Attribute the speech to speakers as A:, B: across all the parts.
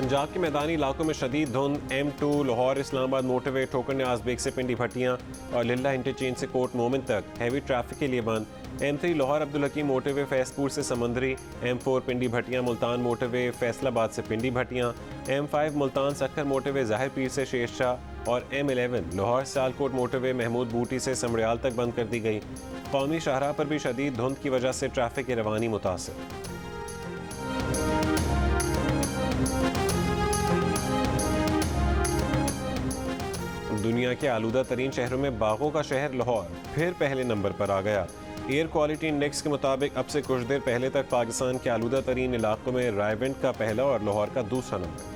A: पंजाब के मैदानी इलाकों में शदीद धुंध। M2 लाहौर इस्लामाबाद मोटरवे ठोकर न्याज बेग से पिंडी भट्टियाँ और लिल्ला इंटरचेंज से कोट मोमिन तक हैवी ट्रैफिक के लिए बंद। M3 लाहौर अब्दुल हकीम मोटरवे फैसपुर से समंदरी। M4 पिंडी भट्टियाँ मुल्तान मोटरवे फैसलाबाद से पिंडी भट्टियाँ। M5 मुल्तान सक्खर मोटरवे ज़ाहिर पीर से शेरशाह और M11 लाहौर सियालकोट मोटरवे महमूद बूटी से समड़ियाल तक बंद कर दी गई। कौमी शाहराह पर भी शदीद धुंध की वजह से ट्रैफिक की रवानी मुतासिर। दुनिया के आलूदा तरीन शहरों में बागों का शहर लाहौर फिर पहले नंबर पर आ गया। एयर क्वालिटी इंडेक्स के मुताबिक अब से कुछ देर पहले तक पाकिस्तान के आलूदा तरीन इलाकों में रायवेंड का पहला और लाहौर का दूसरा नंबर।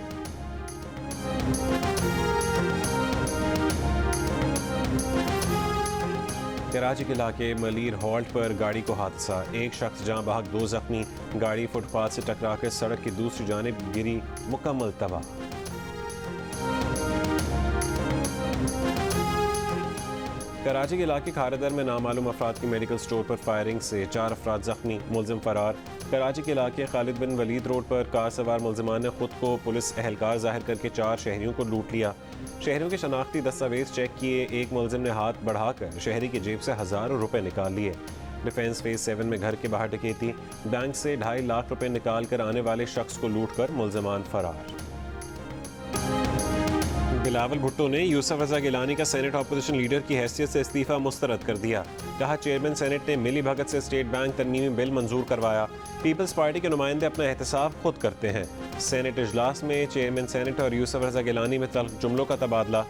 A: कराची के इलाके मलीर हॉल्ट पर गाड़ी को हादसा, एक शख्स जहां बहक 2 जख्मी। गाड़ी फुटपाथ से टकराकर सड़क की दूसरी जानिब गिरी, मुकम्मल तबाह। कराची के इलाके खारदर में नामालूम अफराद की मेडिकल स्टोर पर फायरिंग से 4 अफराद जख्मी, मुलजिम फरार। कराची के इलाके खालिद बिन वलीद रोड पर कार सवार मुलजिमान ने खुद को पुलिस एहलकार जाहिर करके 4 शहरियों को लूट लिया। शहरियों के शनाख्ती दस्तावेज चेक किए, एक मुलजिम ने हाथ बढ़ाकर शहरी की जेब से हज़ारों रुपए निकाल लिए। डिफेंस फेज 7 में घर के बाहर डकैती, बैंक से 2.5 लाख रुपए निकाल कर आने वाले शख्स को लूट कर मुलजिमान फरार। बिलावल भुट्टो ने यूसुफ रजा गिलानी का सेनेट अपोजिशन लीडर की हैसियत से इस्तीफा मुस्तरद कर दिया। कहा चेयरमैन सेनेट ने मिली भगत से स्टेट बैंक तरमीमी बिल मंजूर करवाया। पीपल्स पार्टी के नुमाइंदे अपना एहतसाब खुद करते हैं। सेनेट इजलास में चेयरमैन सेनेट और यूसुफ रजा गिलानी में तल्ख जुमलों का तबादला।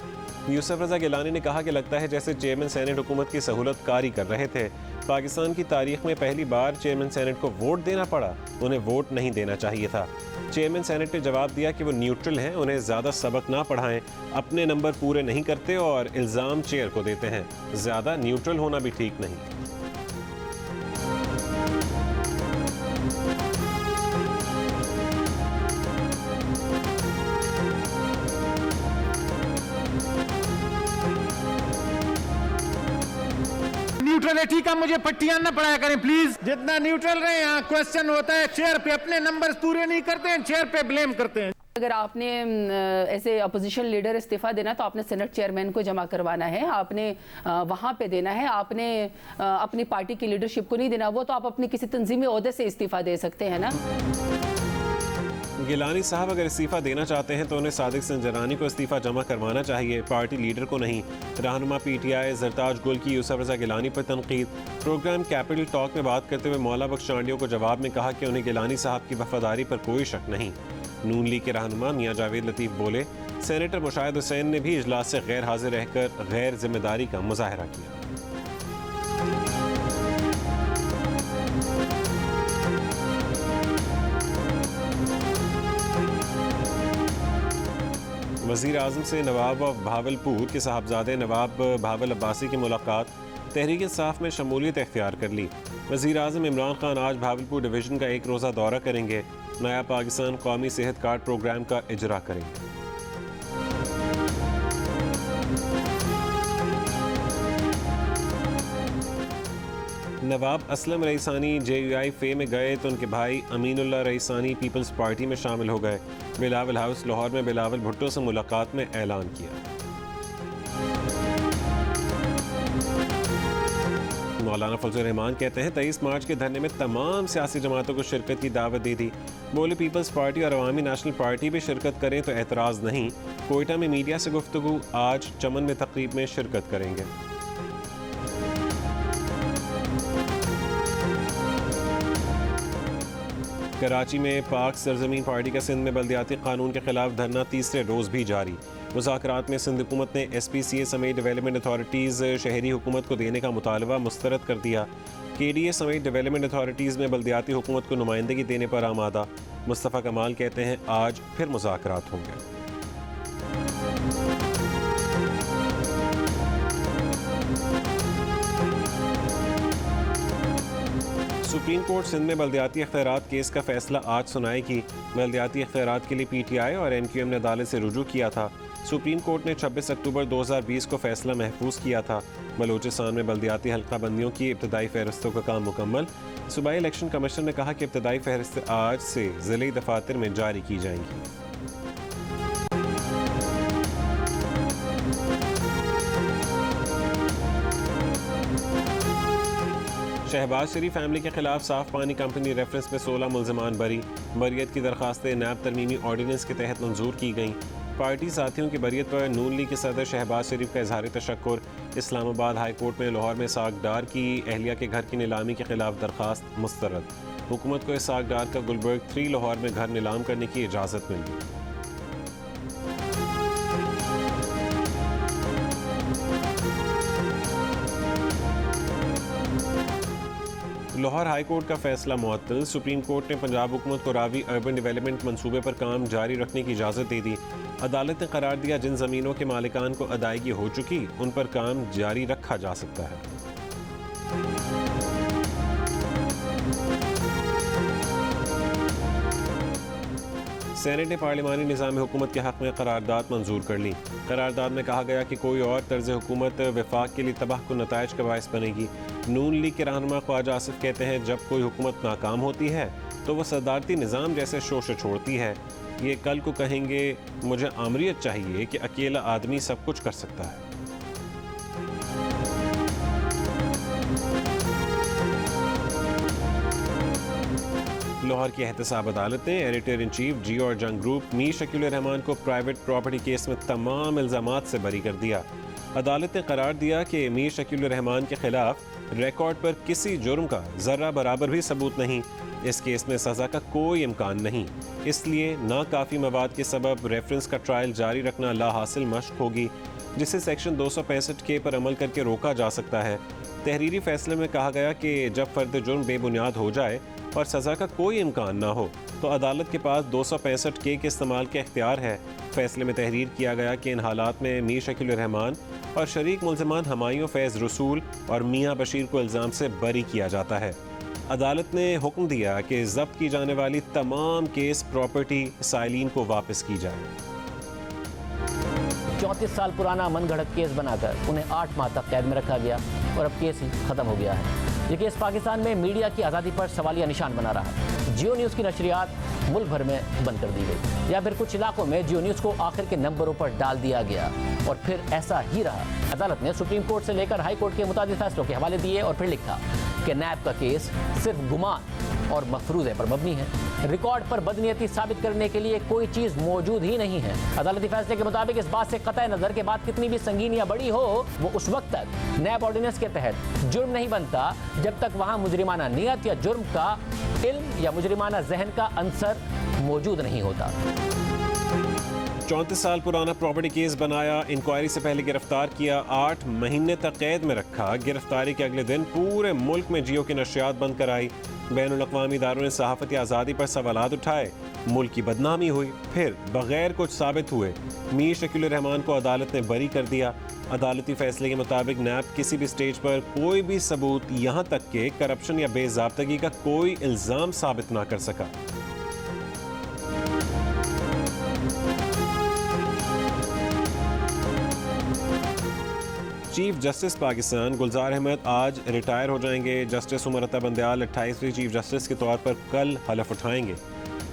A: यूसुफ रजा गिलानी ने कहा कि लगता है जैसे चेयरमैन सेनेट हुकूमत की सहूलत कारी कर रहे थे। पाकिस्तान की तारीख में पहली बार चेयरमैन सेनेट को वोट देना पड़ा, उन्हें वोट नहीं देना चाहिए था। चेयरमैन सेनेट ने जवाब दिया कि वो न्यूट्रल हैं, उन्हें ज़्यादा सबक ना पढ़ाएं, अपने नंबर पूरे नहीं करते और इल्ज़ाम चेयर को देते हैं। ज़्यादा न्यूट्रल होना भी ठीक नहीं।
B: न्यूट्रलिटी का मुझे पट्टियां ना पढ़ाया करें प्लीज। जितना न्यूट्रल रहे, यहाँ क्वेश्चन होता है चेयर पे अपने नंबर पूरे नहीं करते हैं, चेयर पे ब्लेम करते हैं।
C: अगर आपने ऐसे अपोजिशन लीडर इस्तीफा देना तो आपने सेनेट चेयरमैन को जमा करवाना है, आपने वहाँ पे देना है, आपने अपनी पार्टी की लीडरशिप को नहीं देना। वो तो आप अपनी किसी तंजीमी ओहदे से इस्तीफा दे सकते हैं ना।
A: गिलानी साहब अगर इस्तीफा देना चाहते हैं तो उन्हें सादिक संजरानी को इस्तीफा जमा करवाना चाहिए, पार्टी लीडर को नहीं। रहनुमा PTI जरताज गुल की यूसुफ रजा गिलानी पर तनकीद। प्रोग्राम कैपिटल टॉक में बात करते हुए मौला बख्श चांडियों को जवाब में कहा कि उन्हें गिलानी साहब की वफादारी पर कोई शक नहीं। नून लीग के रहनुमा मियां जावेद लतीफ़ बोले, सेनेटर मुशाहिद हुसैन ने भी इजलास से गैर हाजिर रहकर गैर जिम्मेदारी का मुजाहरा किया। वज़ीर आज़म से नवाब ऑफ भावलपुर के साहबजादे नवाब भावल अब्बासी की मुलाकात, तहरीक इंसाफ में शमूलियत इख्तियार कर ली। वज़ीर आज़म इमरान खान आज भावलपुर डिवीज़न का 1 रोज़ा दौरा करेंगे। नया पाकिस्तान कौमी सेहत कार्ड प्रोग्राम का इजरा करेंगे। नवाब असलम रईसानी JUI फे में गए तो उनके भाई अमीनुल्लाह रईसानी पीपल्स पार्टी में शामिल हो गए। बिलावल हाउस लाहौर में बिलावल भुट्टो से मुलाकात में ऐलान किया। मौलाना फजल रहमान कहते हैं 23 मार्च के धरने में तमाम सियासी जमातों को शिरकत की दावत दी थी। बोले पीपल्स पार्टी और अवामी नेशनल पार्टी भी शिरकत करें तो एतराज़ नहीं। कोयटा में मीडिया से गुफ्तगू, आज चमन में तकरीब में शिरकत करेंगे। कराची में पाक सरजमीन पार्टी का सिंध में बल्दियाती कानून के खिलाफ धरना तीसरे रोज़ भी जारी। मुज़ाकरात में सिंध हुकूमत ने SPCA समेत डेवलपमेंट अथॉरिटीज़ शहरी हुकूमत को देने का मुतालबा मुस्तरद कर दिया। KDA समेत डेवलपमेंट अथॉरिटीज़ में बल्दियाती हुकूमत को नुमाइंदगी देने पर आमादा। मुस्तफ़ा कमाल कहते हैं आज फिर मुज़ाकरात होंगे। सुप्रीम कोर्ट सिंध में बल्दियाती इख्तियारात केस का फैसला आज सुनाएगी। बल्दियाती इख्तियारात के लिए PTI और MQM ने अदालत से रुजू किया था। सुप्रीम कोर्ट ने 26 अक्टूबर 2020 को फैसला महफूज किया था। बलूचिस्तान में बल्दियाती हल्का बंदियों की इब्तदाई फहरिस्तों का काम मुकम्मल। सूबाई इलेक्शन कमीशन ने कहा कि इब्तदाई फहरिस्त आज से ज़िले दफातर में जारी की जाएंगी। शहबाज शरीफ फैमिली के खिलाफ साफ पानी कंपनी रेफरेंस में 16 मुल्ज़िमान बरी। बरियत की दरखास्तें नैब तरमीमी ऑर्डिनेंस के तहत मंजूर की गईं। पार्टी साथियों की बरियत पर नून लीग के सदर शहबाज शरीफ का इजहार तशक्कुर। इस्लामाबाद हाई कोर्ट में लाहौर में इसाक डार की अहलिया के घर की नीलामी के खिलाफ दरखास्त मुस्तरद। हुकूमत को इसाक डार का गुलबर्ग 3 लाहौर में घर नीलाम करने की इजाज़त मिली। लाहौर हाई कोर्ट का फैसला मुअत्तल। सुप्रीम कोर्ट ने पंजाब हुकूमत को रावी अर्बन डेवलपमेंट मंसूबे पर काम जारी रखने की इजाज़त दे दी। अदालत ने करार दिया जिन ज़मीनों के मालिकान को अदायगी हो चुकी उन पर काम जारी रखा जा सकता है। सेनेट ने पार्लिमानी निज़ाम हुकूमत के हक़ में करारदाद मंजूर कर ली। करारदाद में कहा गया कि कोई और तर्ज हुकूमत वफाक के लिए तबाह कुन नताइज का बायस बनेगी। नून लीग के रहनुमा ख्वाजा आसिफ कहते हैं जब कोई हुकूमत नाकाम होती है तो वह सदारती निज़ाम जैसे शोशे छोड़ती है। ये कल को कहेंगे मुझे आमरीत चाहिए कि अकेला आदमी सब कुछ कर सकता है। लाहौर की एहतसाब अदालत ने एडिटर इन चीफ जियो और जंग ग्रुप मीर शकील रहमान को प्राइवेट प्रॉपर्टी केस में तमाम इल्ज़ामात से बरी कर दिया। अदालत ने करार दिया कि मीर शकील रहमान के खिलाफ रिकॉर्ड पर किसी जुर्म का ज़र्रा बराबर भी सबूत नहीं। इस केस में सज़ा का कोई इम्कान नहीं, इसलिए नाकाफ़ी मवाद के सबब रेफरेंस का ट्रायल जारी रखना लाहासिल मश्क होगी, जिसे सेक्शन 265 के पर अमल करके रोका जा सकता है। तहरीरी फैसले में कहा गया कि जब फ़र्द जुर्म बेबुनियाद हो जाए और सज़ा का कोई इम्कान ना हो तो अदालत के पास 265 के इस्तेमाल का इख्तियार है। फैसले में तहरीर किया गया कि इन हालात में मीर शकील रहमान और शरीक मुल्ज़िमान हमायूं फैज़ रसूल और मियाँ बशीर को इल्ज़ाम से बरी किया जाता है। अदालत ने हुक्म दिया कि जब्त की जाने वाली तमाम केस प्रॉपर्टी साइलिन को वापस की जाए।
D: 34 साल पुराना मनगढ़ंत केस बनाकर उन्हें 8 माह तक कैद में रखा गया और अब केस ही खत्म हो गया है। ये केस पाकिस्तान में मीडिया की आज़ादी पर सवालिया निशान बना रहा। जियो न्यूज़ की नशरियात मुल्क भर में बंद कर दी गई, या फिर कुछ इलाकों में जियो न्यूज़ को आखिर के नंबरों पर डाल दिया गया और फिर ऐसा ही रहा। अदालत ने सुप्रीम कोर्ट से लेकर हाई कोर्ट के मुताबिक फैसलों के हवाले दिए और फिर लिखा कि नैब का केस सिर्फ गुमान और मफरूज़े पर मबनी है। रिकॉर्ड पर बदनीयती साबित करने के लिए कोई चीज़ मौजूद ही नहीं है। अदालती फैसले के मुताबिक इस बात से कतई नज़र के बाद कितनी भी संगीन या बड़ी हो, वो उस वक्त तक नैब ऑर्डिनेंस के तहत जुर्म नहीं बनता जब तक वहाँ मुजरिमाना नियत या जुर्म का इल्म या मुजरिमाना जहन का अंसर मौजूद नहीं होता।
A: 34 साल पुराना प्रॉपर्टी केस बनाया, इंक्वायरी से पहले गिरफ्तार किया, 8 महीने तक कैद में रखा। गिरफ्तारी के अगले दिन पूरे मुल्क में जियो की नशरियात बंद कराई। बैनुल अक़वामी इदारों ने सहाफ़ती आज़ादी पर सवालात उठाए, मुल्क की बदनामी हुई, फिर बगैर कुछ साबित हुए मीर शकील रहमान को अदालत ने बरी कर दिया। अदालती फैसले के मुताबिक नैब किसी भी स्टेज पर कोई भी सबूत, यहाँ तक कि करप्शन या बेज़ाब्तगी का कोई इल्ज़ाम साबित ना कर सका। चीफ जस्टिस पाकिस्तान गुलजार अहमद आज रिटायर हो जाएंगे। Justice Umar Ata Bandial 28वें chief justice के तौर पर कल हलफ उठाएंगे।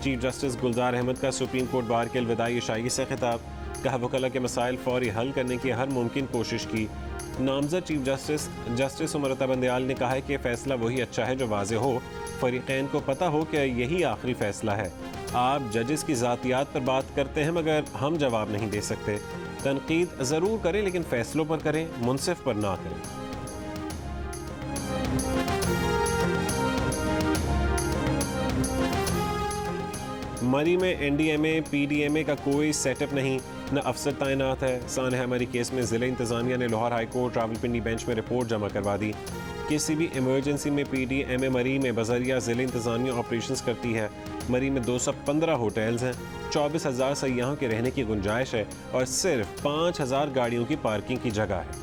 A: चीफ जस्टिस गुलजार अहमद का सुप्रीम कोर्ट बार के अलविदाई इशाई से खिताब। कहा वकला के मसाइल फौरी हल करने की हर मुमकिन कोशिश की। नामजद चीफ जस्टिस उमर अता बंदयाल ने कहा है कि फ़ैसला वही अच्छा है जो वाज़े हो, फ़रीक़ैन को पता हो कि यही आखिरी फ़ैसला है। आप जजेस की ज़ातियात पर बात करते हैं मगर हम जवाब नहीं दे सकते। तनकीद ज़रूर करें लेकिन फ़ैसलों पर करें, मुनसिफ पर ना करें। मरी में एनडीएमए पीडीएमए का कोई सेटअप नहीं, न अफसर तैनात है। सानहा मरी केस में ज़िला इंतज़ामिया ने Lahore high court Rawalpindi bench में रिपोर्ट जमा करवा दी। किसी भी इमरजेंसी में पीडीएमए मरी में बज़रिया ज़िला इंतज़ामिया ऑपरेशंस करती है। मरी में 215 होटल्स हैं, 24,000 सयाहों के रहने की गुंजाइश है और सिर्फ 5,000 गाड़ियों की पार्किंग की जगह है।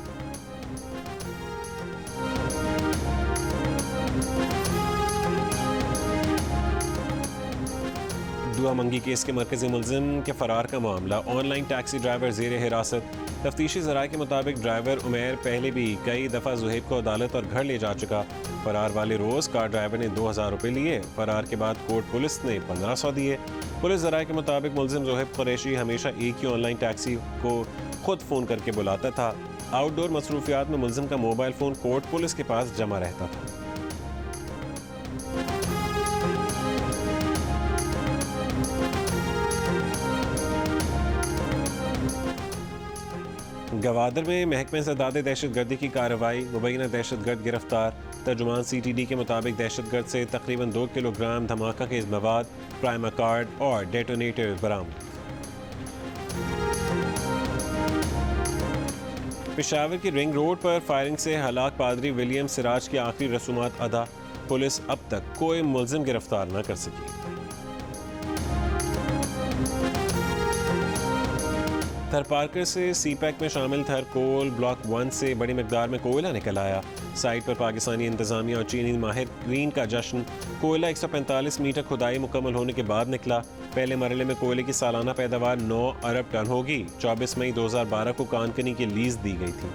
A: दुआ मंगी केस के मरकजी मुलजिम के फरार का मामला, ऑनलाइन टैक्सी ड्राइवर ज़ेर हिरासत। तफ्तीशी ज़राए के मुताबिक ड्राइवर उमैर पहले भी कई दफ़ा ज़ुहैब को अदालत और घर ले जा चुका। फरार वाले रोज़ कार ड्राइवर ने 2,000 रुपये लिए। फरार के बाद कोर्ट पुलिस ने 1,500 दिए। पुलिस ज़राए के मुताबिक मुलजिम ज़ुहैब कुरैशी हमेशा एक ही ऑनलाइन टैक्सी को खुद फ़ोन करके बुलाता था। आउटडोर मसरूफियात में मुलजिम का मोबाइल फ़ोन कोर्ट पुलिस के पास जमा रहता था। गवादर में महकमे ज़दाद दहशतगर्दी की कार्रवाई, मुबैना दहशतगर्द गिरफ्तार। तर्जुमान CTD के मुताबिक दहशतगर्द से तकरीबन 2 किलोग्राम धमाका खेज मवाद, प्राइमर कार्ड और डेटोनेटर बरामद। पेशावर की रिंग रोड पर फायरिंग से हलाक पादरी विलियम सिराज की आखिरी रसूमात अदा। पुलिस अब तक कोई मुलजिम गिरफ्तार न कर सकी। थरपारकर से CPEC में शामिल थर कोल ब्लॉक 1 से बड़ी मकदार में कोयला निकल आया। साइट पर पाकिस्तानी इंतजामिया और चीनी माहिरीन का जश्न। कोयला 145 मीटर खुदाई मुकम्मल होने के बाद निकला। पहले मरहले में कोयले की सालाना पैदावार 9 अरब टन होगी। 24 मई 2012 को कानकनी की लीज दी गई थी।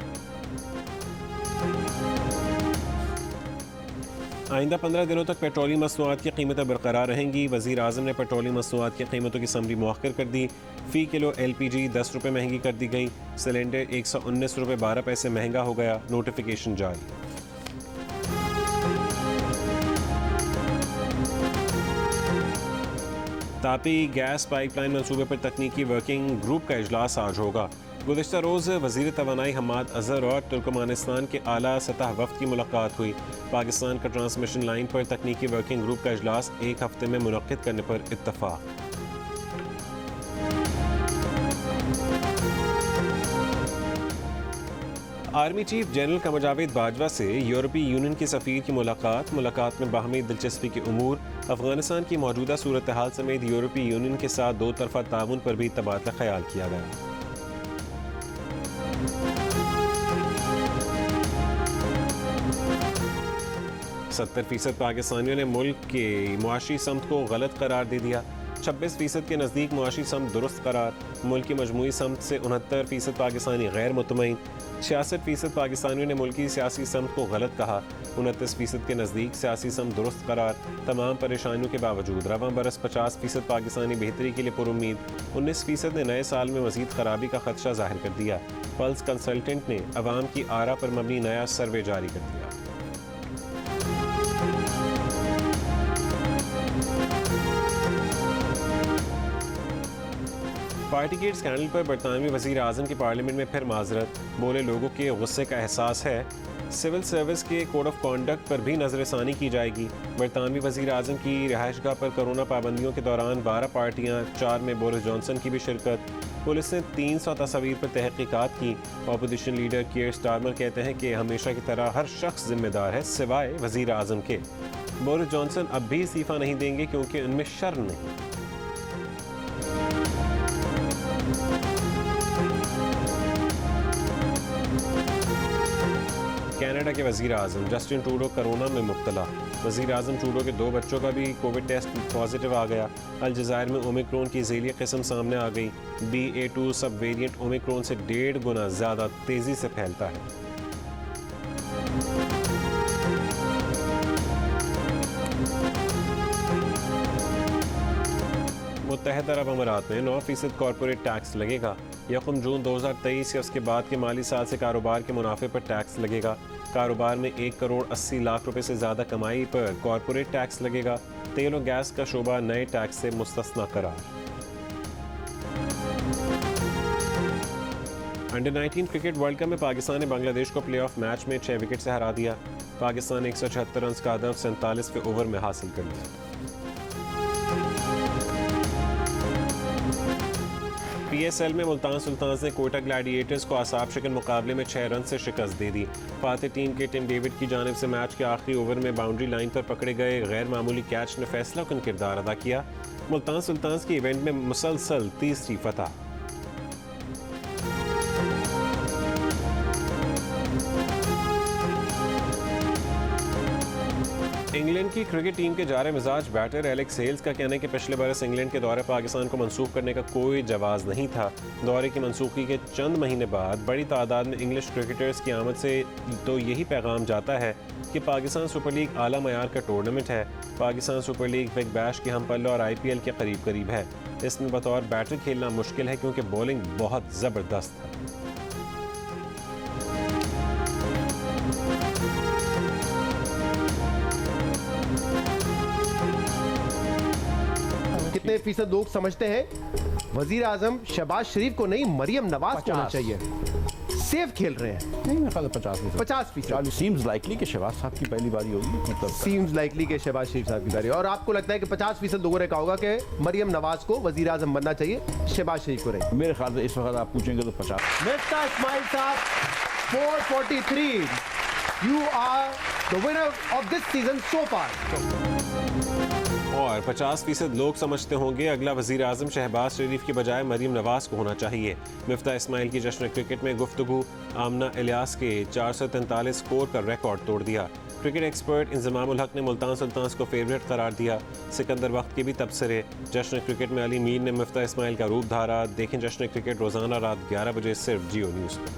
A: आइंदा 15 दिनों तक पेट्रोलियम मसनूआत की कीमतें बरकरार रहेंगी। वज़ीर आज़म ने पेट्रोलियम मसनूआत की कीमतों की समरी मुअख्खर कर दी। फ़ी किलो LPG 10 रुपये महंगी कर दी गई। सिलेंडर 119 रुपये 12 पैसे महंगा हो गया। नोटिफिकेशन जारी। तापी गैस पाइपलाइन मंसूबे पर तकनीकी वर्किंग ग्रुप का इजलास आज होगा। गुज़िश्ता रोज़ वज़ीर तवानाई हम्माद अज़हर और तुर्कमानिस्तान के आला सतह वफ़द की मुलाकात हुई। पाकिस्तान का ट्रांसमिशन लाइन पर तकनीकी वर्किंग ग्रुप का इजलास 1 हफ्ते में मुनक्किद करने पर इत्तफ़ाक़। Army chief general Qamar Javed Bajwa से यूरोपीय यूनियन के सफ़ीर की मुलाकात में बाहमी दिलचस्पी के उमूर, अफगानिस्तान की मौजूदा सूरत हाल समेत यूरोपीय यूनियन के साथ 2 तरफ़ा ताउन पर भी तबादला ख्याल किया गया। 70% पाकिस्तानियों ने मुल्क के मुआशी समत को गलत करार दे दिया। 26% के नज़दीक मुआशी समत दुरुस्त करार। मुल्क की मजमूई समत से 69% पाकिस्तानी गैर मुतमईन। 66% पाकिस्तानियों ने मुल्की सियासी समत को गलत कहा। 29% के नज़दीक सियासी समत दुरुस्त करार। तमाम परेशानियों के बावजूद रवां बरस 50% पाकिस्तानी बेहतरी के लिए पुरुम्मीद। 19% ने नए साल में मज़ीद खराबी का खदशा जाहिर कर दिया। पल्स कंसल्टेंट ने अवाम की आरा पर मबनी नया सर्वे जारी कर दिया। पार्टी गेट स्कैंडल पर बरतानवी वज़ीर आज़म की पार्लियामेंट में फिर माजरत। बोले लोगों के गुस्से का एहसास है। सिविल सर्विस के कोड ऑफ कॉन्डक्ट पर भी नज़रसानी की जाएगी। बरतानवी वज़ीर आज़म की रिहाइशगाह पर कोरोना पाबंदियों के दौरान 12 पार्टियां, 4 में बोरिस जॉनसन की भी शिरकत। पुलिस ने 300 तस्वीर पर तहकीकात की। अपोजिशन लीडर कीयर स्टारमर कहते हैं कि हमेशा की तरह हर शख्स जिम्मेदार है सिवाय वज़ीर आज़म के। बोरिस जॉनसन अब भी इस्तीफ़ा नहीं देंगे क्योंकि उनमें शर्म नहीं। कनाडा के वज़ीर आज़म जस्टिन ट्रूडो कोरोना में मुब्तला। वज़ीर आज़म ट्रूडो के 2 बच्चों का भी कोविड टेस्ट पॉजिटिव आ गया। अलजायर में ओमिक्रॉन की ज़ेलिया किस्म सामने आ गई। BA.2 सब वेरिएंट ओमिक्रॉन से 1.5 गुना ज़्यादा तेज़ी से फैलता है। मुत्तहदा अरब अमीरात में 9% कॉरपोरेट टैक्स लगेगा। 1 जून 2023 या उसके बाद के माली साल से कारोबार के मुनाफे पर टैक्स लगेगा। कारोबार में 1 करोड़ 80 लाख रुपए से ज़्यादा कमाई पर कॉरपोरेट टैक्स लगेगा। तेल और गैस का शोबा नए टैक्स से मुस्तस्ना करार। अंडर 19 क्रिकेट वर्ल्ड कप में पाकिस्तान ने बांग्लादेश को प्लेऑफ मैच में 6 विकेट से हरा दिया। पाकिस्तान ने 176 रन का हदफ 47वें ओवर में हासिल कर लिया। PSL में मुल्तान सुल्तान्स ने कोयटा ग्लैडिएटर्स को आसाब शिकन मुकाबले में 6 रन से शिकस्त दे दी। फातिह टीम के टिम डेविड की जानिब से मैच के आखिरी ओवर में बाउंड्री लाइन पर पकड़े गए गैर मामूली कैच ने फैसलाकुन किरदार अदा किया। मुल्तान सुल्तान्स की इवेंट में मुसलसल तीसरी फतह। इंग्लैंड की क्रिकेट टीम के जारे मिजाज बैटर एलेक्स हेल्स का कहना है कि पिछले बरस इंग्लैंड के दौरे पाकिस्तान को मंसूख करने का कोई जवाज़ नहीं था। दौरे की मंसूखी के चंद महीने बाद बड़ी तादाद में इंग्लिश क्रिकेटर्स की आमद से तो यही पैगाम जाता है कि पाकिस्तान सुपर लीग आला मयार का टूर्नामेंट है। Pakistan super league big bash के हम पल्ले और IPL के करीब करीब है। इसमें बतौर बैटर खेलना मुश्किल है क्योंकि बॉलिंग बहुत ज़बरदस्त है।
E: कितने फीसद लोग समझते हैं वजीर आजम शहबाज शरीफ को नहीं मरियम नवाज को होना चाहिए? सेफ खेल रहे हैं?
F: नहीं, मेरे ख्याल 50%।
E: 50%।
F: सीम्स लाइकली कि शहबाज साहब की पहली बारी होगी, मतलब
E: सीम्स लाइकली के शहबाज शरीफ साहब की बारी। और आपको लगता है कि 50% लोगों ने कहा होगा कि मरियम नवाज को वजीर आजम बनना चाहिए, शहबाज शरीफ को नहीं?
F: मेरे ख्याल से इस वक्त आप पूछेंगे तो 50।
E: मिफ्ता इस्माइल साहब 443, you are the winner of this season so far.
A: और 50% लोग समझते होंगे अगला वजीर आजम शहबाज शरीफ की बजाय मरीम नवाज को होना चाहिए। मिफ्ता इस्माइल की जश्न क्रिकेट में गुफ्तगू आमना इलियास के 443 स्कोर का रिकॉर्ड तोड़ दिया। क्रिकेट एक्सपर्ट इंजमामुल हक ने मुल्तान सुल्तान्स को फेवरेट करार दिया। सिकंदर वक्त के भी तबसरे। जश्न क्रिकेट में अली मीर ने मिफ्ता इस्माइल का रूप धारा। देखें जश्न क्रिकेट रोजाना रात 11 बजे सिर्फ जियो न्यूज़ पर।